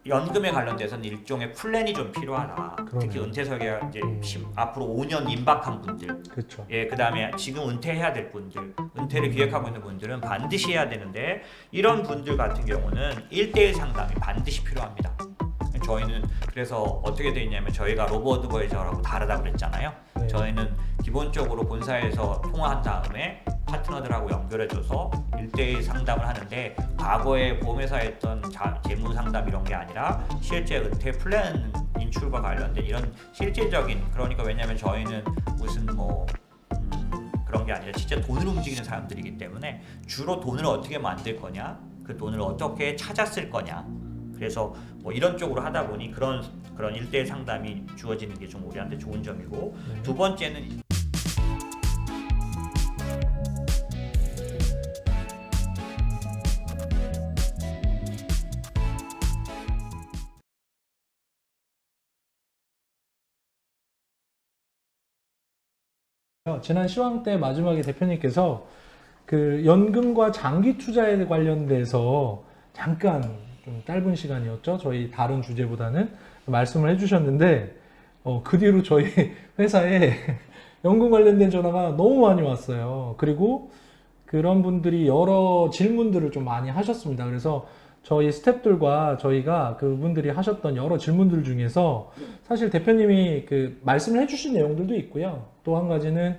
연금에 관련돼서는 일종의 플랜이 좀 필요하다. 특히 그러네요. 은퇴 설계가 이제 앞으로 5년 임박한 분들, 그렇죠. 예, 그다음에 지금 은퇴해야 될 분들, 은퇴를 기획하고 있는 분들은 반드시 해야 되는데 이런 분들 같은 경우는 1대1 상담이 반드시 필요합니다. 저희는 그래서 어떻게 돼 있냐면 저희가 로보어드바이저라고 다르다고 그랬잖아요. 네. 저희는 기본적으로 본사에서 통화한 다음에 파트너들하고 연결해줘서 1대1 상담을 하는데 과거에 보험회사에 했던 재무 상담 이런 게 아니라 실제 은퇴 플랜 인출과 관련된 이런 실질적인, 그러니까 왜냐하면 저희는 무슨 뭐 그런 게 아니라 진짜 돈을 움직이는 사람들이기 때문에 주로 돈을 어떻게 만들 거냐, 그 돈을 어떻게 찾아 쓸 거냐, 그래서 뭐 이런 쪽으로 하다 보니 그런 1대1 상담이 주어지는 게 좀 우리한테 좋은 점이고, 네. 두 번째는 지난 시황 때 마지막에 대표님께서 그 연금과 장기 투자에 관련돼서 잠깐 좀 짧은 시간이었죠. 저희 다른 주제보다는 말씀을 해주셨는데 그 뒤로 저희 회사에 연금 관련된 전화가 너무 많이 왔어요. 그리고 그런 분들이 여러 질문들을 좀 많이 하셨습니다. 그래서 저희 스태프들과 저희가 그분들이 하셨던 여러 질문들 중에서 사실 대표님이 그 말씀을 해주신 내용들도 있고요. 또 한 가지는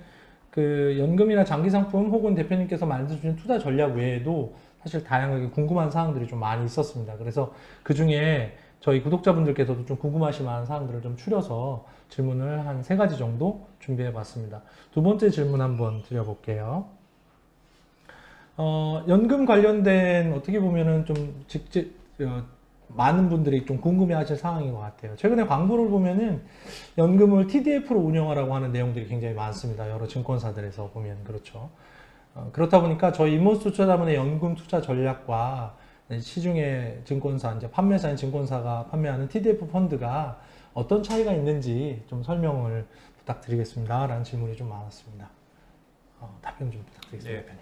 그 연금이나 장기 상품 혹은 대표님께서 만드신 투자 전략 외에도 사실 다양하게 궁금한 사항들이 좀 많이 있었습니다. 그래서 그 중에 저희 구독자분들께서도 좀 궁금하실 만한 사항들을 좀 추려서 질문을 한 3가지 정도 준비해 봤습니다. 두 번째 질문 한번 드려볼게요. 연금 관련된 어떻게 보면은 좀 직접 많은 분들이 좀 궁금해하실 상황인 것 같아요. 최근에 광고를 보면은 연금을 TDF로 운영하라고 하는 내용들이 굉장히 많습니다. 여러 증권사들에서 보면 그렇죠. 그렇다 보니까 저희 인몬스 투자자문의 연금 투자 전략과 시중의 증권사, 이제 판매사인 증권사가 판매하는 TDF 펀드가 어떤 차이가 있는지 좀 설명을 부탁드리겠습니다. 라는 질문이 좀 많았습니다. 답변 좀 부탁드리겠습니다. 네.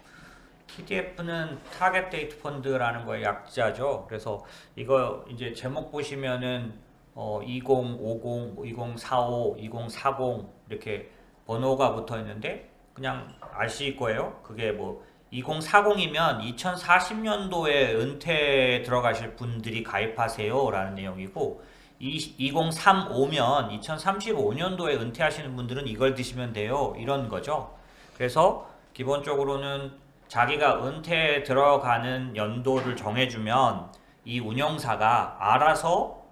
TDF는 타겟 데이트 펀드라는 거의 약자죠. 그래서 이거 이제 제목 보시면은 2050, 2045, 2040 이렇게 번호가 붙어 있는데 그냥 아실 거예요. 그게 뭐 2040이면 2040년도에 은퇴에 들어가실 분들이 가입하세요 라는 내용이고, 2035면 2035년도에 은퇴하시는 분들은 이걸 드시면 돼요, 이런 거죠. 그래서 기본적으로는 자기가 은퇴에 들어가는 연도를 정해주면 이 운영사가 알아서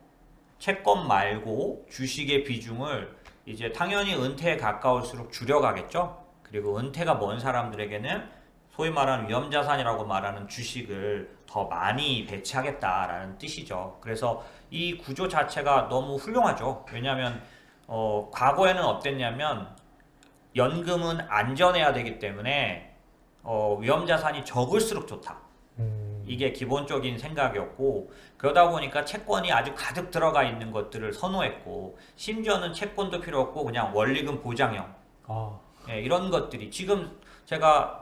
채권 말고 주식의 비중을 이제 당연히 은퇴에 가까울수록 줄여가겠죠. 그리고 은퇴가 먼 사람들에게는 소위 말하는 위험자산이라고 말하는 주식을 더 많이 배치하겠다라는 뜻이죠. 그래서 이 구조 자체가 너무 훌륭하죠. 왜냐하면 과거에는 어땠냐면 연금은 안전해야 되기 때문에 위험자산이 적을수록 좋다. 이게 기본적인 생각이었고, 그러다 보니까 채권이 아주 가득 들어가 있는 것들을 선호했고, 심지어는 채권도 필요 없고 그냥 원리금 보장형, 예, 이런 것들이 지금 제가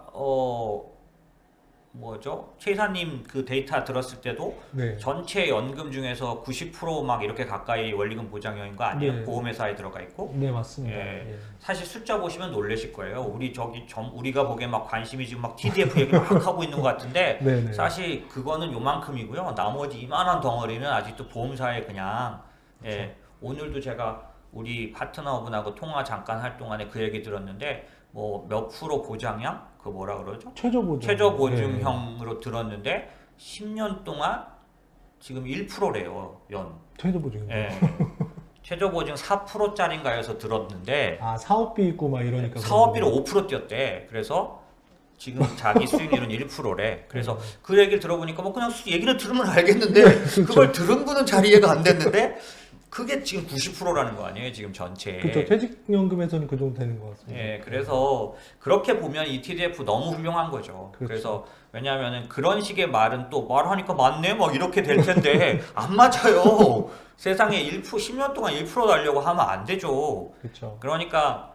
뭐죠? 최 이사님 그 데이터 들었을 때도 네. 전체 연금 중에서 90% 이렇게 가까이 원리금 보장형인 거 아니에요? 네. 보험회사에 들어가 있고. 네, 맞습니다. 예. 예. 사실 숫자 보시면 놀라실 거예요. 우리가 보기에 관심이 지금 TDF 얘기 막 하고 있는 것 같은데 네네. 사실 그거는 요만큼이고요. 나머지 이만한 덩어리는 아직도 보험사에 그냥, 예. 오늘도 제가 우리 파트너분하고 통화 잠깐 할 동안에 그 얘기 들었는데 뭐 몇 프로 보장형? 그 뭐라 그러죠? 최저 보증형으로 들었는데 10년 동안 지금 1%래요, 연. 최저 보증. 예. 최저 보증 4%짜리인가여서 들었는데 사업비 있고 막 이러니까. 사업비를 5% 뛰었대. 그래서 지금 자기 수익률은 1%래. 그래서 그 얘기를 들어보니까 뭐 그냥 얘기를 들으면 알겠는데 그걸 들은 분은 잘 이해가 안 됐는데 그게 지금 90%라는 거 아니에요, 지금 전체에. 그렇죠. 퇴직연금에서는 그 정도 되는 것 같습니다. 예, 그래서 그렇게 보면 이 TDF 너무 훌륭한 거죠. 그렇죠. 그래서 왜냐하면은 그런 식의 말은 또 말하니까 맞네, 막 이렇게 될 텐데 안 맞아요. 세상에 10년 동안 1% 달려고 하면 안 되죠. 그렇죠. 그러니까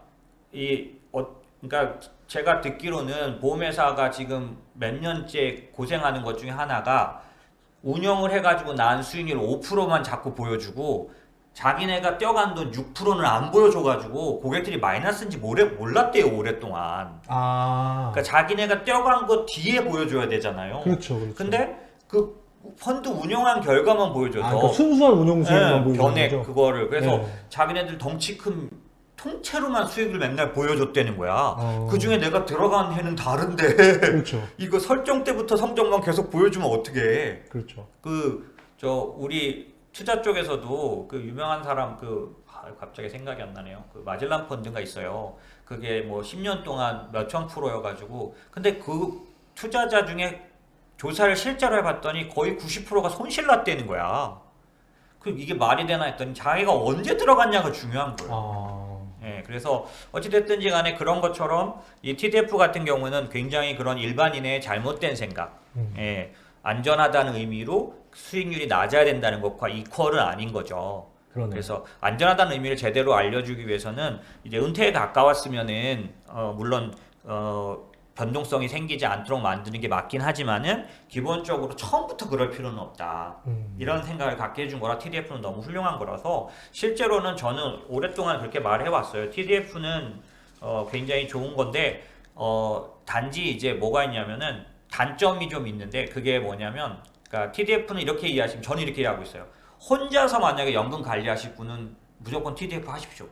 그러니까 제가 듣기로는 보험회사가 지금 몇 년째 고생하는 것 중에 하나가 운영을 해가지고 난 수익률 5%만 자꾸 보여주고 자기네가 떼어간 돈 6%는 안 보여줘가지고 고객들이 마이너스인지 몰랐대요 오랫동안. 아, 그러니까 자기네가 떼어간 거 뒤에 보여줘야 되잖아요. 그렇죠, 그렇죠. 근데 그 펀드 운영한 결과만 보여줘서 그러니까 순수한 운용 수익만 보여주는 변액 거죠. 그거를 그래서 네. 자기네들 덩치 큰 통째로만 수익을 맨날 보여줬다는 거야. 어. 그 중에 내가 들어간 해는 다른데 그렇죠, 이거 설정 때부터 성적만 계속 보여주면 어떻게 해? 그렇죠. 우리 투자 쪽에서도 그 유명한 사람 갑자기 생각이 안 나네요. 그 마젤란 펀드가 있어요. 그게 뭐 10년 동안 몇천 프로여가지고 근데 그 투자자 중에 조사를 실제로 해봤더니 거의 90%가 손실 났다는 거야. 그 이게 말이 되나 했더니 자기가 언제 들어갔냐가 중요한 거예요. 아, 예, 그래서 어찌됐든지 간에 그런 것처럼 이 TDF 같은 경우는 굉장히 그런 일반인의 잘못된 생각, 예, 안전하다는 의미로 수익률이 낮아야 된다는 것과 이퀄은 아닌 거죠. 그러네요. 그래서 안전하다는 의미를 제대로 알려주기 위해서는 이제 은퇴에 가까웠으면은 물론 변동성이 생기지 않도록 만드는 게 맞긴 하지만은 기본적으로 처음부터 그럴 필요는 없다. 이런 생각을 갖게 해준 거라 TDF는 너무 훌륭한 거라서 실제로는 저는 오랫동안 그렇게 말해 왔어요. TDF는 굉장히 좋은 건데 단지 이제 뭐가 있냐면은 단점이 좀 있는데 그게 뭐냐면 그러니까 TDF는 이렇게 이해하시면 저는 이렇게 이해하고 있어요. 혼자서 만약에 연금 관리하실 분은 무조건 TDF 하십시오.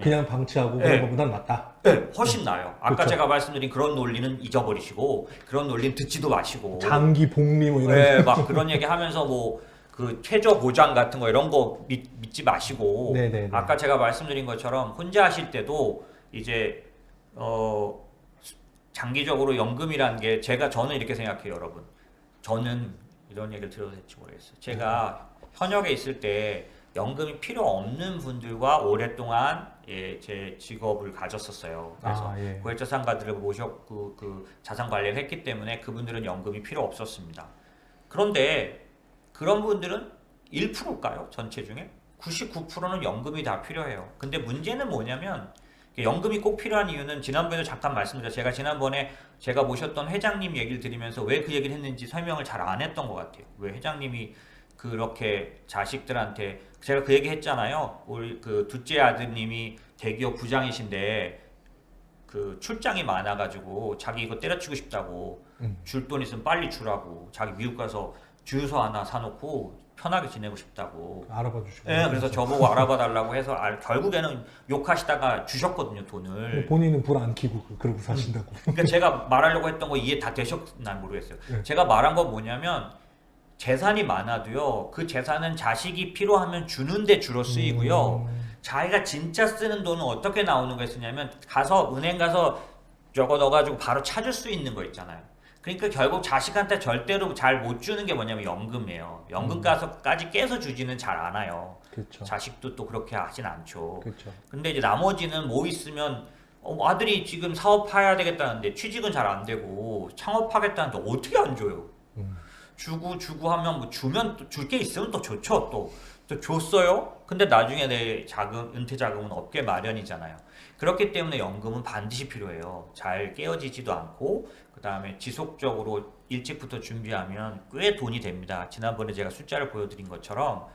그냥 방치하고 네. 그런 것보단 낫다. 네, 훨씬 나아요. 아까 그렇죠. 제가 말씀드린 그런 논리는 잊어버리시고 그런 논리는 듣지도 마시고 장기 복리 뭐 이런. 네, 막 그런 얘기 하면서 뭐 그 최저 보장 같은 거 이런 거 믿지 마시고 네네네. 아까 제가 말씀드린 것처럼 혼자 하실 때도 이제 장기적으로 연금이라는 게 저는 이렇게 생각해요, 여러분. 저는 이런 얘기를 들어도 될지 모르겠어요. 제가 현역에 있을 때 연금이 필요 없는 분들과 오랫동안 제 직업을 가졌었어요. 그래서 예. 고액자산가들을 모셨고 그 자산 관리를 했기 때문에 그분들은 연금이 필요 없었습니다. 그런데 그런 분들은 1%일까요? 전체 중에? 99%는 연금이 다 필요해요. 근데 문제는 뭐냐면 연금이 꼭 필요한 이유는 지난번에도 잠깐 말씀드렸죠. 제가 지난번에 제가 모셨던 회장님 얘기를 드리면서 왜 그 얘기를 했는지 설명을 잘 안 했던 것 같아요. 왜 회장님이 그렇게 자식들한테 제가 그 얘기 했잖아요. 우리 그 둘째 아드님이 대기업 부장이신데 그 출장이 많아가지고 자기 이거 때려치고 싶다고 줄 돈 있으면 빨리 주라고 자기 미국 가서 주유소 하나 사놓고 편하게 지내고 싶다고. 알아봐 주시고. 네, 그래서 저보고 알아봐 달라고 해서 결국에는 욕하시다가 주셨거든요, 돈을. 본인은 불 안 켜고 그러고 사신다고. 그러니까 제가 말하려고 했던 거 이해 다 되셨나 모르겠어요. 네. 제가 말한 건 뭐냐면 재산이 많아도요, 그 재산은 자식이 필요하면 주는데 주로 쓰이고요. 자기가 진짜 쓰는 돈은 어떻게 나오는 거에 쓰냐면 은행 가서 저거 넣어가지고 바로 찾을 수 있는 거 있잖아요. 그러니까 결국 자식한테 절대로 잘 못 주는 게 뭐냐면 연금이에요. 연금까지 깨서 주지는 잘 않아요. 그렇죠. 자식도 또 그렇게 하진 않죠. 그렇죠. 근데 이제 나머지는 뭐 있으면 아들이 지금 사업해야 되겠다는데 취직은 잘 안 되고 창업하겠다는데 어떻게 안 줘요? 주고 하면 뭐 주면 또 줄 게 있으면 또 좋죠. 또 줬어요. 근데 나중에 내 은퇴 자금은 없게 마련이잖아요. 그렇기 때문에 연금은 반드시 필요해요. 잘 깨어지지도 않고 그 다음에 지속적으로 일찍부터 준비하면 꽤 돈이 됩니다. 지난번에 제가 숫자를 보여드린 것처럼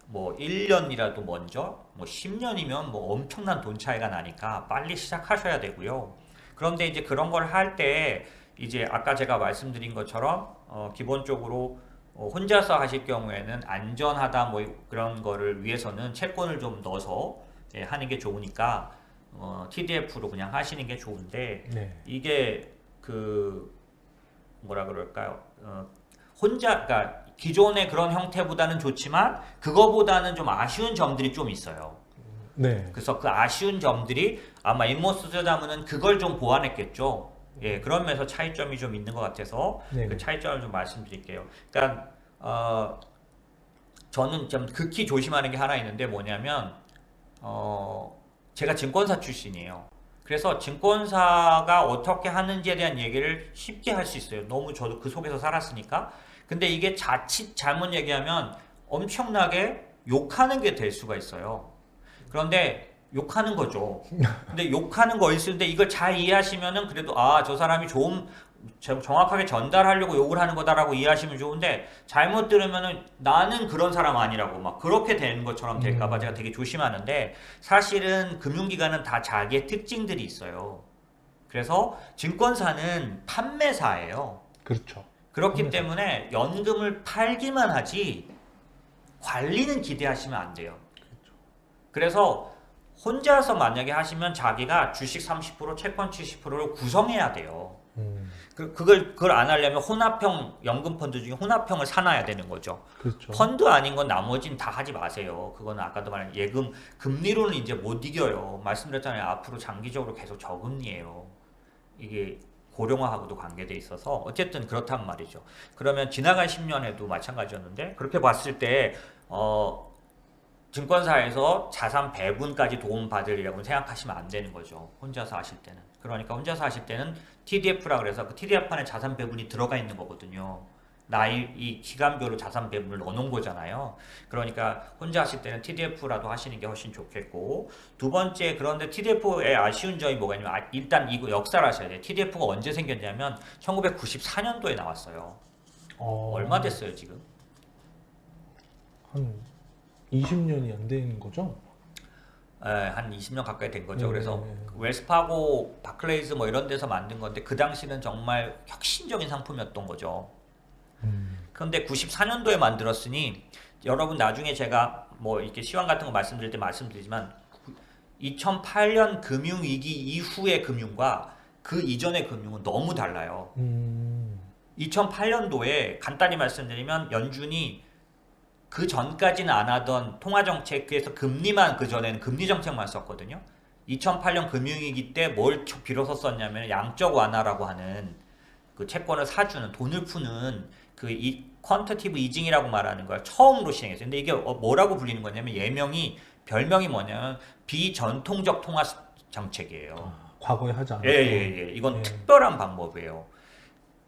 뭐 1년이라도 먼저 뭐 10년이면 뭐 엄청난 돈 차이가 나니까 빨리 시작하셔야 되고요. 그런데 이제 그런 걸 할 때 이제 아까 제가 말씀드린 것처럼 기본적으로 혼자서 하실 경우에는 안전하다 뭐 그런 거를 위해서는 채권을 좀 넣어서 하는 게 좋으니까 TDF로 그냥 하시는 게 좋은데 이게 그 뭐라 그럴까요? 그러니까 기존의 그런 형태보다는 좋지만 그거보다는 좀 아쉬운 점들이 좀 있어요. 그래서 그 아쉬운 점들이 아마 인모스 투자자문은 그걸 좀 보완했겠죠. 그런 면에서 차이점이 좀 있는 것 같아서 그 차이점을 좀 말씀드릴게요. 그러니까 저는 좀 극히 조심하는 게 하나 있는데 뭐냐면 제가 증권사 출신이에요. 그래서 증권사가 어떻게 하는지에 대한 얘기를 쉽게 할 수 있어요. 너무 저도 그 속에서 살았으니까. 근데 이게 자칫 잘못 얘기하면 엄청나게 욕하는 게 될 수가 있어요. 그런데 욕하는 거죠. 근데 욕하는 거 있는데 이걸 잘 이해하시면은 그래도 저 사람이 정확하게 전달하려고 욕을 하는 거다라고 이해하시면 좋은데 잘못 들으면은 나는 그런 사람 아니라고 막 그렇게 되는 것처럼 될까봐 제가 되게 조심하는데 사실은 금융기관은 다 자기의 특징들이 있어요. 그래서 증권사는 판매사예요. 그렇죠. 그렇기 판매사. 때문에 연금을 팔기만 하지 관리는 기대하시면 안 돼요. 그래서 혼자서 만약에 하시면 자기가 주식 30%, 채권 70%를 구성해야 돼요. 그걸 안 하려면 혼합형 연금 펀드 중에 혼합형을 사놔야 되는 거죠. 그렇죠. 펀드 아닌 건 나머지는 다 하지 마세요. 그거는 아까도 말한 예금 금리로는 이제 못 이겨요. 말씀드렸잖아요. 앞으로 장기적으로 계속 저금리예요. 이게 고령화하고도 관계돼 있어서 어쨌든 그렇단 말이죠. 그러면 지나간 10년에도 마찬가지였는데 그렇게 봤을 때 증권사에서 자산 배분까지 도움받으리라고 생각하시면 안 되는 거죠. 혼자서 하실 때는. 그러니까 혼자서 하실 때는 TDF라 그래서 그 TDF 안에 자산 배분이 들어가 있는 거거든요. 나이 이 기간별로 자산 배분을 넣어놓은 거잖아요. 그러니까 혼자 하실 때는 TDF라도 하시는 게 훨씬 좋겠고 두 번째 그런데 TDF의 아쉬운 점이 뭐가 있냐면 일단 이거 역사를 하셔야 돼요. TDF가 언제 생겼냐면 1994년도에 나왔어요. 얼마 됐어요 지금? 한 20년이 안 되는 거죠? 한 20년 가까이 된 거죠. 그래서 네. 웰스파고, 바클레이즈 뭐 이런 데서 만든 건데 그 당시는 정말 혁신적인 상품이었던 거죠. 그런데 94년도에 만들었으니 여러분 나중에 제가 뭐 이렇게 시황 같은 거 말씀드릴 때 말씀드리지만 2008년 금융위기 이후의 금융과 그 이전의 금융은 너무 달라요. 2008년도에 간단히 말씀드리면 연준이 그 전까지는 안 하던 통화정책에서 금리만 그 전에는 금리 정책만 썼거든요. 2008년 금융위기 때 뭘 비로소 썼냐면 양적 완화라고 하는 그 채권을 사주는 돈을 푸는 그 퀀터티브 이징이라고 말하는 걸 처음으로 시행했어요. 근데 이게 뭐라고 불리는 거냐면 별명이 뭐냐면 비전통적 통화 정책이에요. 과거에 하지 않았던. 예. 이건 특별한 방법이에요.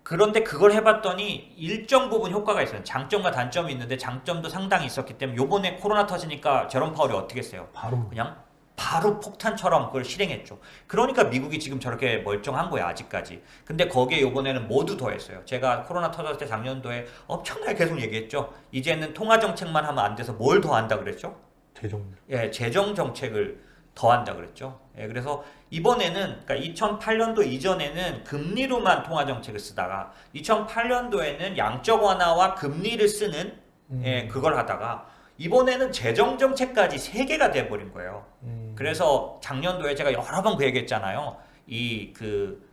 그런데 그걸 해봤더니 일정 부분 효과가 있어요. 장점과 단점이 있는데 장점도 상당히 있었기 때문에 요번에 코로나 터지니까 제롬 파월이 어떻게 했어요? 그냥 바로 폭탄처럼 그걸 실행했죠. 그러니까 미국이 지금 저렇게 멀쩡한 거야 아직까지. 근데 거기에 요번에는 모두 더했어요. 제가 코로나 터졌을 때 작년도에 엄청나게 계속 얘기했죠. 이제는 통화 정책만 하면 안 돼서 뭘 더 한다 그랬죠? 재정 정책을 더 한다 그랬죠. 그래서 이번에는 그러니까 2008년도 이전에는 금리로만 통화 정책을 쓰다가 2008년도에는 양적 완화와 금리를 쓰는 그걸 하다가 이번에는 재정 정책까지 세 개가 돼 버린 거예요. 그래서 작년도에 제가 여러 번 그 얘기했잖아요. 이 그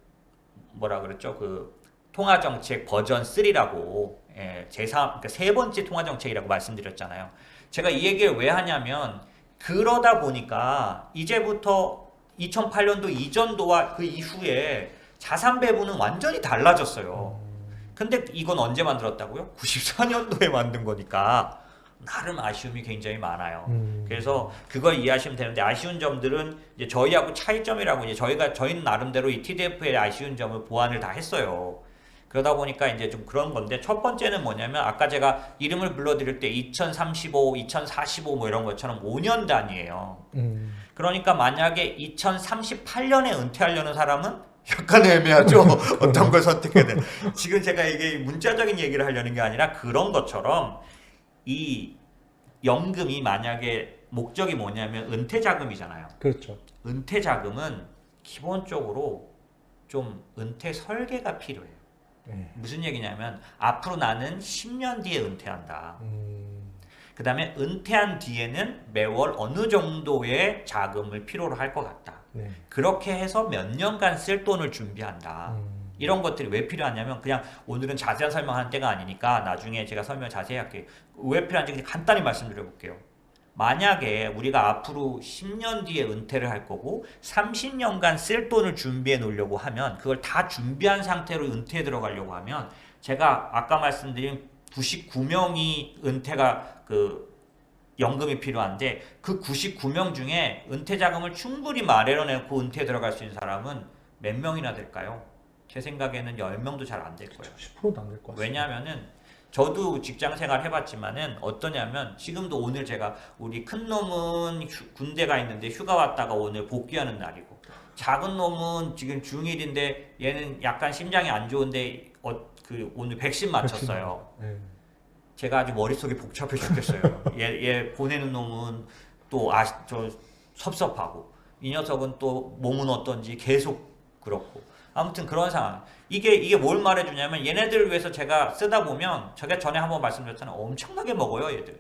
뭐라 그랬죠? 그 통화 정책 버전 3라고 그러니까 세 번째 통화 정책이라고 말씀드렸잖아요. 제가 이 얘기를 왜 하냐면 그러다 보니까 이제부터 2008년도 이전도와 그 이후에 자산 배분은 완전히 달라졌어요. 근데 이건 언제 만들었다고요? 94년도에 만든 거니까 나름 아쉬움이 굉장히 많아요. 그래서 그걸 이해하시면 되는데 아쉬운 점들은 이제 저희하고 차이점이라고 이제 저희는 나름대로 이 TDF의 아쉬운 점을 보완을 다 했어요. 그러다 보니까 이제 좀 그런 건데 첫 번째는 뭐냐면 아까 제가 이름을 불러드릴 때 2035, 2045 뭐 이런 것처럼 5년 단위예요. 그러니까 만약에 2038년에 은퇴하려는 사람은 약간 애매하죠. 어떤 걸 선택해야 되나. 지금 제가 이게 문자적인 얘기를 하려는 게 아니라 그런 것처럼 이 연금이 만약에 목적이 뭐냐면 은퇴 자금이잖아요. 그렇죠. 은퇴 자금은 기본적으로 좀 은퇴 설계가 필요해요. 무슨 얘기냐면 앞으로 나는 10년 뒤에 은퇴한다. 그 다음에 은퇴한 뒤에는 매월 어느 정도의 자금을 필요로 할 것 같다. 그렇게 해서 몇 년간 쓸 돈을 준비한다. 이런 것들이 왜 필요하냐면 그냥 오늘은 자세한 설명하는 때가 아니니까 나중에 제가 설명 자세히 할게요. 왜 필요한지 그냥 간단히 말씀드려 볼게요. 만약에 우리가 앞으로 10년 뒤에 은퇴를 할 거고 30년간 쓸 돈을 준비해 놓으려고 하면 그걸 다 준비한 상태로 은퇴에 들어가려고 하면 제가 아까 말씀드린 99명이 은퇴가 그 연금이 필요한데 그 99명 중에 은퇴 자금을 충분히 마련해놓고 은퇴에 들어갈 수 있는 사람은 몇 명이나 될까요? 제 생각에는 10명도 잘 안 될 거예요. 10%도 안 될 것 같아요. 왜냐하면은 저도 직장 생활 해봤지만은 어떠냐면 지금도 오늘 제가 우리 큰 놈은 군대 가 있는데 휴가 왔다가 오늘 복귀하는 날이고 작은 놈은 지금 중1인데 얘는 약간 심장이 안 좋은데 오늘 백신 맞췄어요. 예. 제가 아주 머릿속이 복잡해 죽겠어요. 얘 보내는 놈은 또 저 섭섭하고 이 녀석은 또 몸은 어떤지 계속 그렇고 아무튼 그런 상황. 이게 뭘 말해주냐면 얘네들을 위해서 제가 쓰다 보면 제가 전에 한번 말씀드렸잖아요. 엄청나게 먹어요 얘들.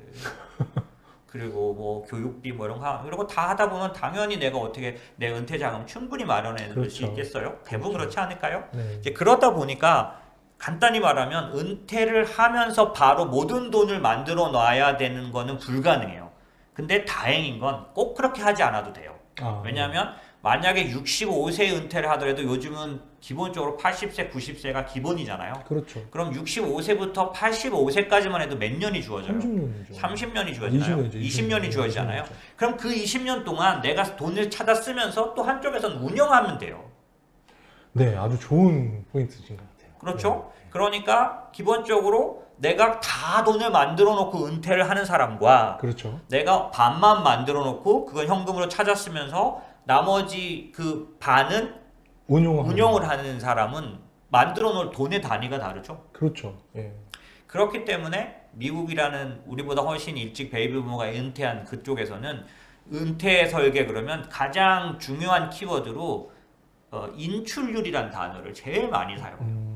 그리고 뭐 교육비 뭐 이런 거 다 하다 보면 당연히 내가 어떻게 내 은퇴 자금 충분히 마련해 놓을 수 그렇죠. 있겠어요? 대부분 그렇지 않을까요? 네. 이제 그러다 보니까 간단히 말하면 은퇴를 하면서 바로 모든 돈을 만들어 놔야 되는 거는 불가능해요. 근데 다행인 건 꼭 그렇게 하지 않아도 돼요. 왜냐하면 만약에 65세 은퇴를 하더라도 요즘은 기본적으로 80세, 90세가 기본이잖아요. 그렇죠. 그럼 65세부터 85세까지만 해도 몇 년이 주어져요? 30년이죠. 30년이 주어지나요? 20년이 주어지잖아요. 그럼 그 20년 동안 내가 돈을 찾아 쓰면서 또 한쪽에서는 운영하면 돼요. 네, 아주 좋은 포인트신 것 같아요. 그렇죠? 네. 그러니까 기본적으로 내가 다 돈을 만들어 놓고 은퇴를 하는 사람과 그렇죠. 내가 반만 만들어 놓고 그걸 현금으로 찾아 쓰면서 나머지 그 반은 운용을 하는 사람은 만들어 놓을 돈의 단위가 다르죠. 그렇죠. 예. 그렇기 때문에 미국이라는 우리보다 훨씬 일찍 베이비부모가 은퇴한 그쪽에서는 은퇴 설계 그러면 가장 중요한 키워드로 인출률이란 단어를 제일 많이 사용해요.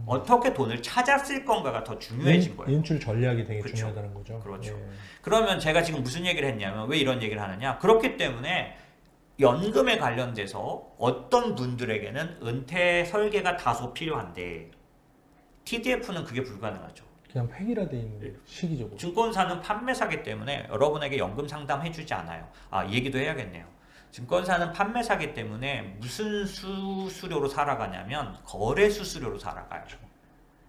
어떻게 돈을 찾아 쓸 건가가 더 중요해진 거예요. 인출 전략이 되게 그렇죠. 중요하다는 거죠. 그렇죠. 예. 그러면 제가 지금 무슨 얘기를 했냐면 왜 이런 얘기를 하느냐? 그렇기 때문에 연금에 관련돼서 어떤 분들에게는 은퇴 설계가 다소 필요한데 TDF는 그게 불가능하죠. 그냥 획일화돼 있는 네. 시기적으로. 증권사는 판매사기 때문에 여러분에게 연금 상담해주지 않아요. 이 얘기도 해야겠네요. 증권사는 판매사기 때문에 무슨 수수료로 살아가냐면 거래 수수료로 살아가요.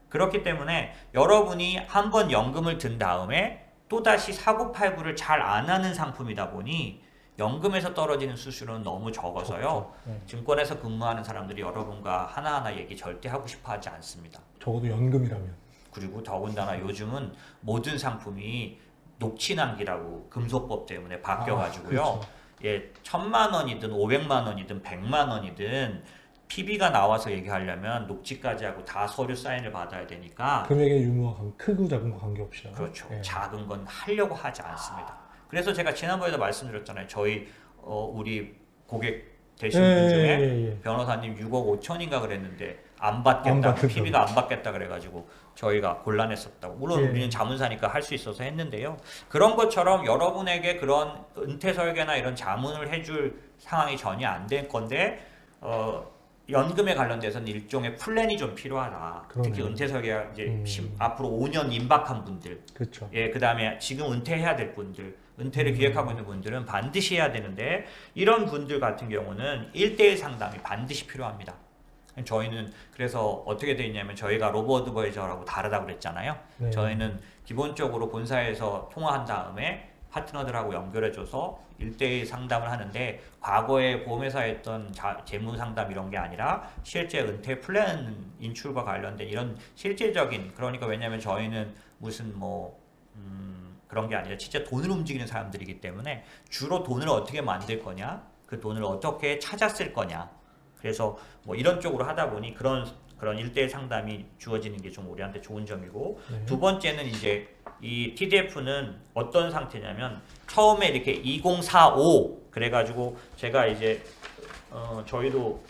그렇기 때문에 여러분이 한번 연금을 든 다음에 또다시 사고팔고를 잘 안 하는 상품이다 보니 연금에서 떨어지는 수수료는 너무 적어서요. 네. 증권에서 근무하는 사람들이 여러분과 하나하나 얘기 절대 하고 싶어 하지 않습니다. 적어도 연금이라면. 그리고 더군다나 요즘은 모든 상품이 녹취난기라고 금소법 때문에 바뀌어가지고요. 그렇죠. 예, 1,000만 원이든 500만 원이든 100만 원이든 PB가 나와서 얘기하려면 녹취까지 하고 다 서류 사인을 받아야 되니까 금액의 유무와 크고 작은 거 관계없이. 그렇죠. 예. 작은 건 하려고 하지 않습니다. 그래서 제가 지난번에도 말씀드렸잖아요. 저희 우리 고객 되신 분 중에 변호사님 6억 5천인가 그랬는데 안 받겠다. PB가 안 받겠다 그래가지고 저희가 곤란했었다고. 물론 우리는 자문사니까 할 수 있어서 했는데요. 그런 것처럼 여러분에게 그런 은퇴 설계나 이런 자문을 해줄 상황이 전혀 안 될 건데 연금에 관련돼서는 일종의 플랜이 좀 필요하다. 그러네요. 특히 은퇴 설계가 이제 앞으로 5년 임박한 분들, 그렇죠. 예, 그 다음에 지금 은퇴해야 될 분들, 은퇴를 기획하고 있는 분들은 반드시 해야 되는데 이런 분들 같은 경우는 1대1 상담이 반드시 필요합니다. 저희는 그래서 어떻게 되어 있냐면 저희가 로보어드바이저라고 다르다고 그랬잖아요. 네. 저희는 기본적으로 본사에서 통화한 다음에 파트너들하고 연결해줘서 1대1 상담을 하는데 과거에 보험회사에 했던 재무 상담 이런 게 아니라 실제 은퇴 플랜 인출과 관련된 이런 실질적인 그러니까 왜냐하면 저희는 무슨 그런 게 아니라 진짜 돈을 움직이는 사람들이기 때문에 주로 돈을 어떻게 만들 거냐 그 돈을 어떻게 찾아 쓸 거냐 그래서 뭐 이런 쪽으로 하다 보니 그런 1대1 상담이 주어지는 게 좀 우리한테 좋은 점이고 네. 두 번째는 이제 이 TDF는 어떤 상태냐면 처음에 이렇게 2045 그래가지고 제가 이제 저희도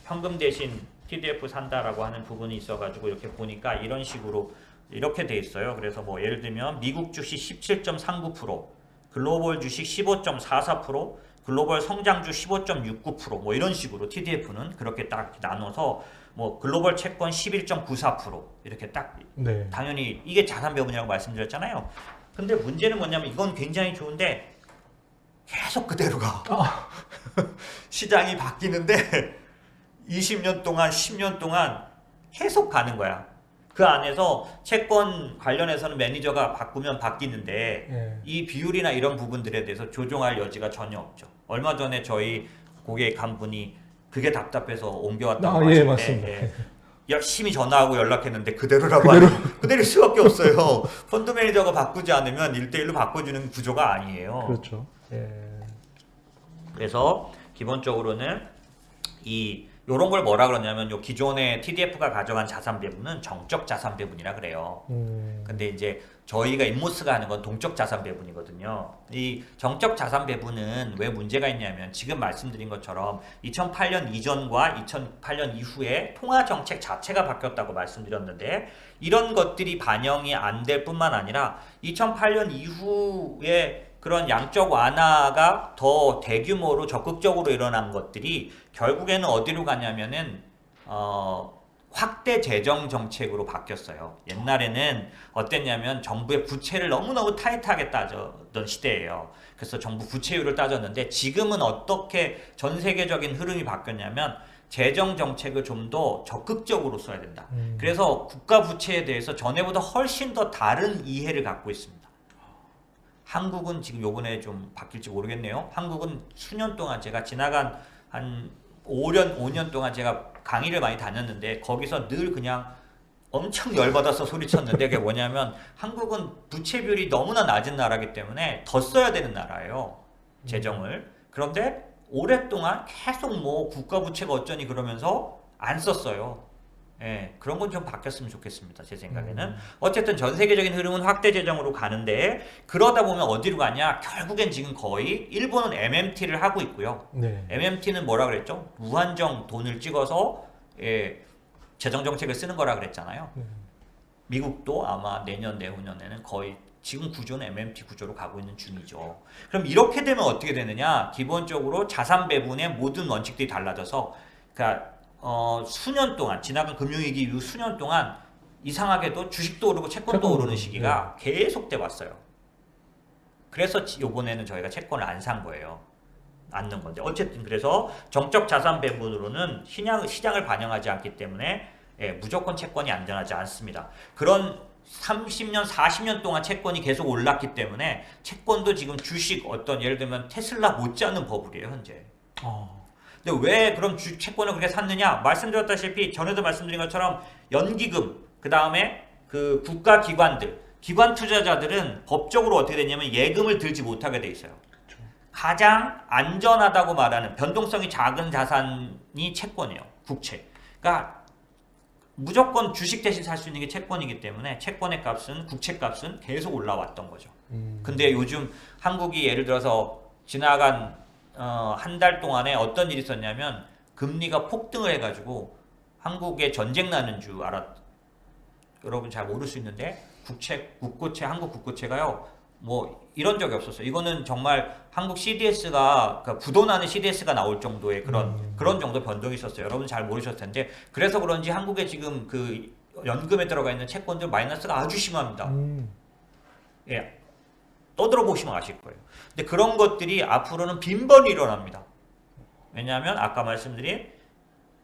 현금 대신 TDF 산다라고 하는 부분이 있어가지고 이렇게 보니까 이런 식으로 이렇게 돼 있어요. 그래서 뭐 예를 들면 미국 주식 17.39%, 글로벌 주식 15.44%, 글로벌 성장주 15.69%뭐 이런 식으로 TDF는 그렇게 딱 나눠서 뭐 글로벌 채권 11.94% 이렇게 딱 네. 당연히 이게 자산 배분이라고 말씀드렸잖아요. 근데 문제는 뭐냐면 이건 굉장히 좋은데 계속 그대로 가. 시장이 바뀌는데 20년 동안 10년 동안 계속 가는 거야. 그 안에서 채권 관련해서는 매니저가 바꾸면 바뀌는데 이 비율이나 이런 부분들에 대해서 조정할 여지가 전혀 없죠. 얼마 전에 저희 고객 한 분이 그게 답답해서 옮겨왔다고 하시는데 맞습니다. 열심히 전화하고 연락했는데 그대로라고 하면 그대로일 수밖에 없어요. 펀드 매니저가 바꾸지 않으면 1대1로 바꿔주는 구조가 아니에요. 그렇죠. 그래서 기본적으로는 요런 걸 뭐라 그러냐면 요 기존의 TDF가 가져간 자산 배분은 정적 자산 배분이라 그래요. 근데 이제 저희가 인모스가 하는 건 동적 자산 배분이거든요. 이 정적 자산 배분은 왜 문제가 있냐면 지금 말씀드린 것처럼 2008년 이전과 2008년 이후에 통화 정책 자체가 바뀌었다고 말씀드렸는데 이런 것들이 반영이 안 될 뿐만 아니라 2008년 이후에 그런 양적 완화가 더 대규모로 적극적으로 일어난 것들이 결국에는 어디로 가냐면은 확대 재정 정책으로 바뀌었어요. 옛날에는 어땠냐면 정부의 부채를 너무너무 타이트하게 따졌던 시대예요. 그래서 정부 부채율을 따졌는데 지금은 어떻게 전 세계적인 흐름이 바뀌었냐면 재정 정책을 좀 더 적극적으로 써야 된다. 그래서 국가 부채에 대해서 전에보다 훨씬 더 다른 이해를 갖고 있습니다. 한국은 지금 요번에 좀 바뀔지 모르겠네요. 한국은 수년 동안 제가 지나간 한 5년 동안 제가 강의를 많이 다녔는데 거기서 늘 그냥 엄청 열받아서 소리쳤는데 그게 뭐냐면 한국은 부채 비율이 너무나 낮은 나라이기 때문에 더 써야 되는 나라예요. 재정을. 그런데 오랫동안 계속 뭐 국가 부채가 어쩌니 그러면서 안 썼어요. 예, 그런 건 좀 바뀌었으면 좋겠습니다. 제 생각에는. 어쨌든 전 세계적인 흐름은 확대 재정으로 가는데 그러다 보면 어디로 가냐? 결국엔 지금 거의 일본은 MMT를 하고 있고요. 네. MMT는 뭐라 그랬죠? 무한정 돈을 찍어서 재정 정책을 쓰는 거라 그랬잖아요. 미국도 아마 내년 내후년에는 거의 지금 구조는 MMT 구조로 가고 있는 중이죠. 그럼 이렇게 되면 어떻게 되느냐? 기본적으로 자산 배분의 모든 원칙들이 달라져서 그러니까 수년 동안 지나간 금융위기 이후 수년 동안 이상하게도 주식도 오르고 채권도 오르는 시기가 계속돼 왔어요. 그래서 요번에는 저희가 채권을 안 산 거예요. 안 넣은 건데 어쨌든 그래서 정적 자산 배분으로는 시장을 반영하지 않기 때문에 무조건 채권이 안전하지 않습니다. 그런 30년, 40년 동안 채권이 계속 올랐기 때문에 채권도 지금 주식 어떤 예를 들면 테슬라 못지않은 버블이에요 현재. 근데 왜 그럼 채권을 그렇게 샀느냐? 말씀드렸다시피 전에도 말씀드린 것처럼 연기금, 그 다음에 그 국가기관들, 기관 투자자들은 법적으로 어떻게 되냐면 예금을 들지 못하게 돼 있어요. 그렇죠. 가장 안전하다고 말하는 변동성이 작은 자산이 채권이에요. 국채. 그러니까 무조건 주식 대신 살 수 있는 게 채권이기 때문에 채권의 값은 국채 값은 계속 올라왔던 거죠. 근데 요즘 한국이 예를 들어서 지나간 한 달 동안에 어떤 일이 있었냐면 금리가 폭등을 해가지고 한국에 전쟁 나는 줄 여러분 잘 모를 수 있는데 국고채, 한국 국고채가요 뭐 이런 적이 없었어요. 이거는 정말 한국 CDS가 그러니까 부도나는 CDS가 나올 정도의 그런 정도 변동이 있었어요. 여러분 잘 모르셨을 텐데 그래서 그런지 한국에 지금 그 연금에 들어가 있는 채권들 마이너스가 아주 심합니다. 예, 떠들어 보시면 아실 거예요. 근데 그런 것들이 앞으로는 빈번히 일어납니다. 왜냐하면 아까 말씀드린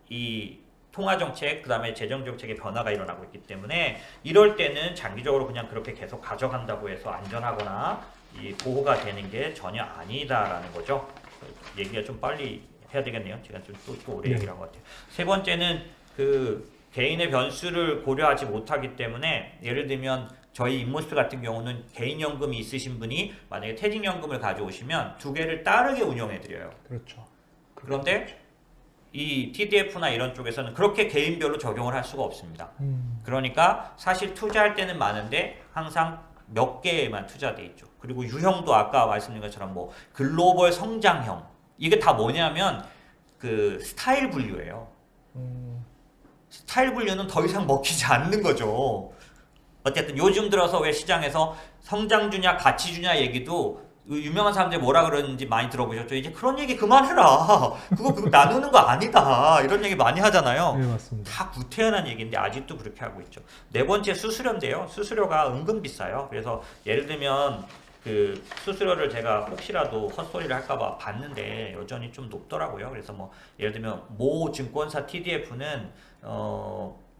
이 통화정책, 그 다음에 재정정책의 변화가 일어나고 있기 때문에 이럴 때는 장기적으로 그냥 그렇게 계속 가져간다고 해서 안전하거나 이 보호가 되는 게 전혀 아니다라는 거죠. 얘기가 좀 빨리 해야 되겠네요. 제가 좀 또 오래 얘기를 한 것 같아요. 세 번째는 그 개인의 변수를 고려하지 못하기 때문에 예를 들면 저희 인모스트 같은 경우는 개인연금이 있으신 분이 만약에 퇴직연금을 가져오시면 두 개를 다르게 운영해드려요. 그렇죠. 그런데 이 TDF나 이런 쪽에서는 그렇게 개인별로 적용을 할 수가 없습니다. 그러니까 사실 투자할 때는 많은데 항상 몇 개에만 투자돼 있죠. 그리고 유형도 아까 말씀드린 것처럼 뭐 글로벌 성장형 이게 다 뭐냐면 그 스타일 분류예요. 스타일 분류는 더 이상 먹히지 않는 거죠. 어쨌든 요즘 들어서 왜 시장에서 성장주냐 가치주냐 얘기도 유명한 사람들이 뭐라 그러는지 많이 들어보셨죠? 이제 그런 얘기 그만해라. 그거 나누는 거 아니다. 이런 얘기 많이 하잖아요. 네, 맞습니다. 다 구태연한 얘기인데 아직도 그렇게 하고 있죠. 네 번째 수수료인데요. 수수료가 은근 비싸요. 그래서 예를 들면 그 수수료를 제가 혹시라도 헛소리를 할까봐 봤는데 여전히 좀 높더라고요. 그래서 뭐 예를 들면 모 증권사 TDF는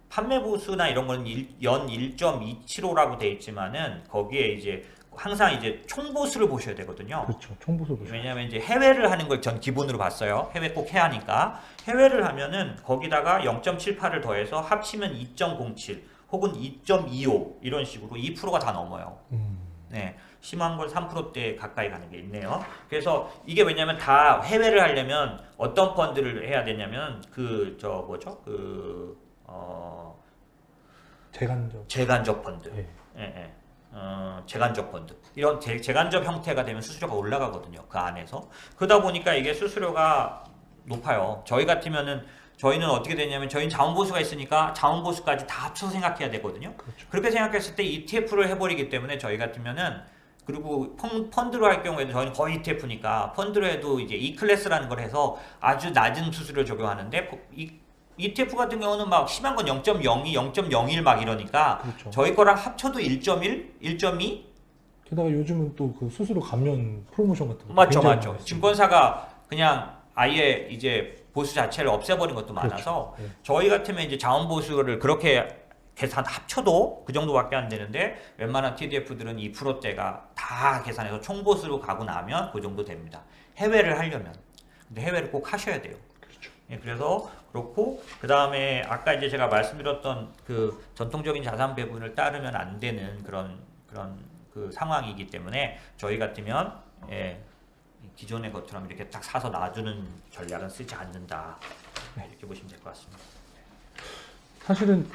판매 보수나 이런 건 연 1.275라고 돼 있지만은 거기에 이제 항상 이제 총보수를 보셔야 되거든요. 그렇죠. 총보수 보셔야 왜냐하면 이제 해외를 하는 걸 전 기본으로 봤어요. 해외 꼭 해야 하니까. 해외를 하면은 거기다가 0.78을 더해서 합치면 2.07 혹은 2.25 이런 식으로 2%가 다 넘어요. 네, 심한 건 3%대 가까이 가는 게 있네요. 그래서 이게 왜냐면 다 해외를 하려면 어떤 펀드를 해야 되냐면 재간접. 재간접 펀드. 예. 예, 예. 재간접 펀드. 이런 재간접 형태가 되면 수수료가 올라가거든요. 그 안에서. 그러다 보니까 이게 수수료가 높아요. 저희 같으면은 저희는 어떻게 되냐면 저희는 자원보수가 있으니까 자원보수까지 다 합쳐서 생각해야 되거든요. 그렇죠. 그렇게 생각했을 때 ETF를 해버리기 때문에 저희 같으면은 그리고 펀드로 할 경우에는 저희는 거의 ETF니까 펀드로 해도 이제 E클래스라는 걸 해서 아주 낮은 수수료 적용하는데 ETF 같은 경우는 막 심한 건 0.02, 0.01 막 이러니까 그렇죠. 저희 거랑 합쳐도 1.1, 1.2 게다가 요즘은 또 그 수수료 감면 프로모션 같은 거 맞죠, 굉장히 맞죠. 많이 있어요. 증권사가 그냥 아예 이제 보수 자체를 없애버린 것도 많아서 그렇죠. 예. 저희 같으면 이제 자원보수를 그렇게 계산 합쳐도 그 정도밖에 안 되는데 웬만한 TDF들은 2%대가 다 계산해서 총보수로 가고 나면 그 정도 됩니다. 해외를 하려면. 근데 해외를 꼭 하셔야 돼요. 그렇죠. 예, 그래서 그렇고 그 다음에 아까 이제 제가 말씀드렸던 그 전통적인 자산 배분을 따르면 안 되는 그런 그 상황이기 때문에 저희 같으면 기존의 것처럼 이렇게 딱 사서 놔두는 전략은 쓰지 않는다. 이렇게 보시면 될 것 같습니다. 사실은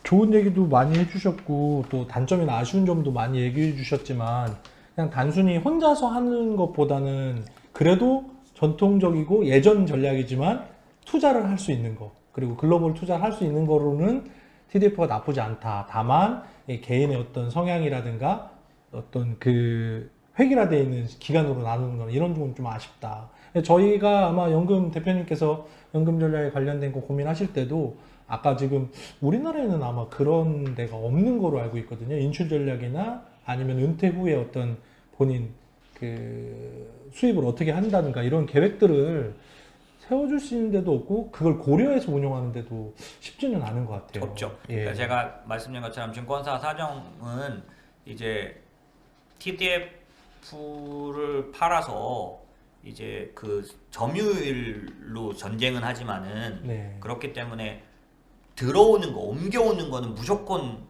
좋은 얘기도 많이 해주셨고 또 단점이나 아쉬운 점도 많이 얘기해 주셨지만 그냥 단순히 혼자서 하는 것보다는 그래도 전통적이고 예전 전략이지만 투자를 할 수 있는 거 그리고 글로벌 투자를 할 수 있는 거로는 TDF가 나쁘지 않다. 다만 이 개인의 어떤 성향이라든가 어떤 그 획일화되어 있는 기간으로 나누는 건 이런 점은 좀 아쉽다. 저희가 아마 연금 대표님께서 연금 전략에 관련된 거 고민하실 때도 아까 지금 우리나라에는 아마 그런 데가 없는 거로 알고 있거든요. 인출 전략이나 아니면 은퇴 후에 어떤 본인 그 수입을 어떻게 한다든가 이런 계획들을 세워줄 수 있는 데도 없고 그걸 고려해서 운영하는 데도 쉽지는 않은 것 같아요. 없죠. 예. 그러니까 제가 말씀드린 것처럼 증권사 사정은 이제 TDF를 팔아서 이제 그 점유율로 전쟁은 하지만은 네. 그렇기 때문에 들어오는 거, 옮겨오는 거는 무조건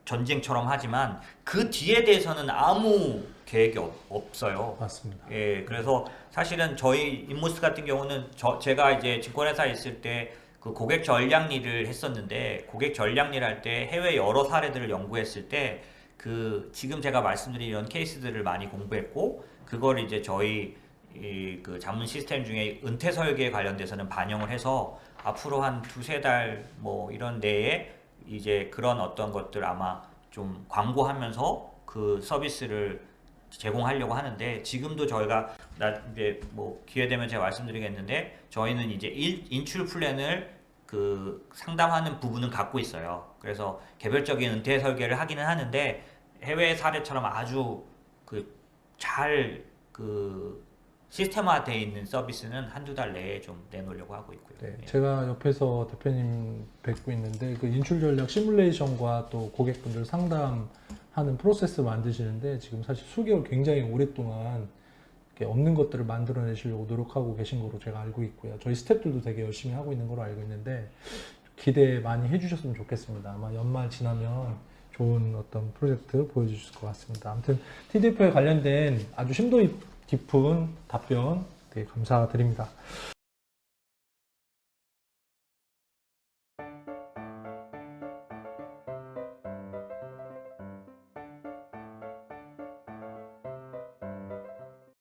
전쟁처럼 하지만 그 뒤에 대해서는 아무 계획이 없어요. 맞습니다. 예, 그래서 사실은 저희 인모스 같은 경우는 제가 이제 증권회사에 있을 때 그 고객 전략 일을 했었는데 고객 전략 일 할 때 해외 여러 사례들을 연구했을 때 그 지금 제가 말씀드린 이런 케이스들을 많이 공부했고 그걸 이제 저희 그 자문 시스템 중에 은퇴 설계에 관련돼서는 반영을 해서 앞으로 한 두세 달 뭐 이런 내에 이제 그런 어떤 것들 아마 좀 광고하면서 그 서비스를 제공하려고 하는데 지금도 저희가 이제 뭐 기회 되면 제가 말씀드리겠는데 저희는 이제 인출 플랜을 그 상담하는 부분은 갖고 있어요. 그래서 개별적인 은퇴 설계를 하기는 하는데 해외 사례처럼 아주 그 잘 그 시스템화되어 있는 서비스는 한두 달 내에 좀 내놓으려고 하고 있고요. 네, 예. 제가 옆에서 대표님 뵙고 있는데 그 인출 전략 시뮬레이션과 또 고객분들 상담하는 프로세스 만드시는데 지금 사실 수개월 굉장히 오랫동안 이렇게 없는 것들을 만들어내시려고 노력하고 계신 거로 제가 알고 있고요. 저희 스태프들도 되게 열심히 하고 있는 거로 알고 있는데 기대 많이 해주셨으면 좋겠습니다. 아마 연말 지나면 좋은 어떤 프로젝트 보여주실 것 같습니다. 아무튼 TDF에 관련된 아주 심도 깊은 답변 되게 감사드립니다.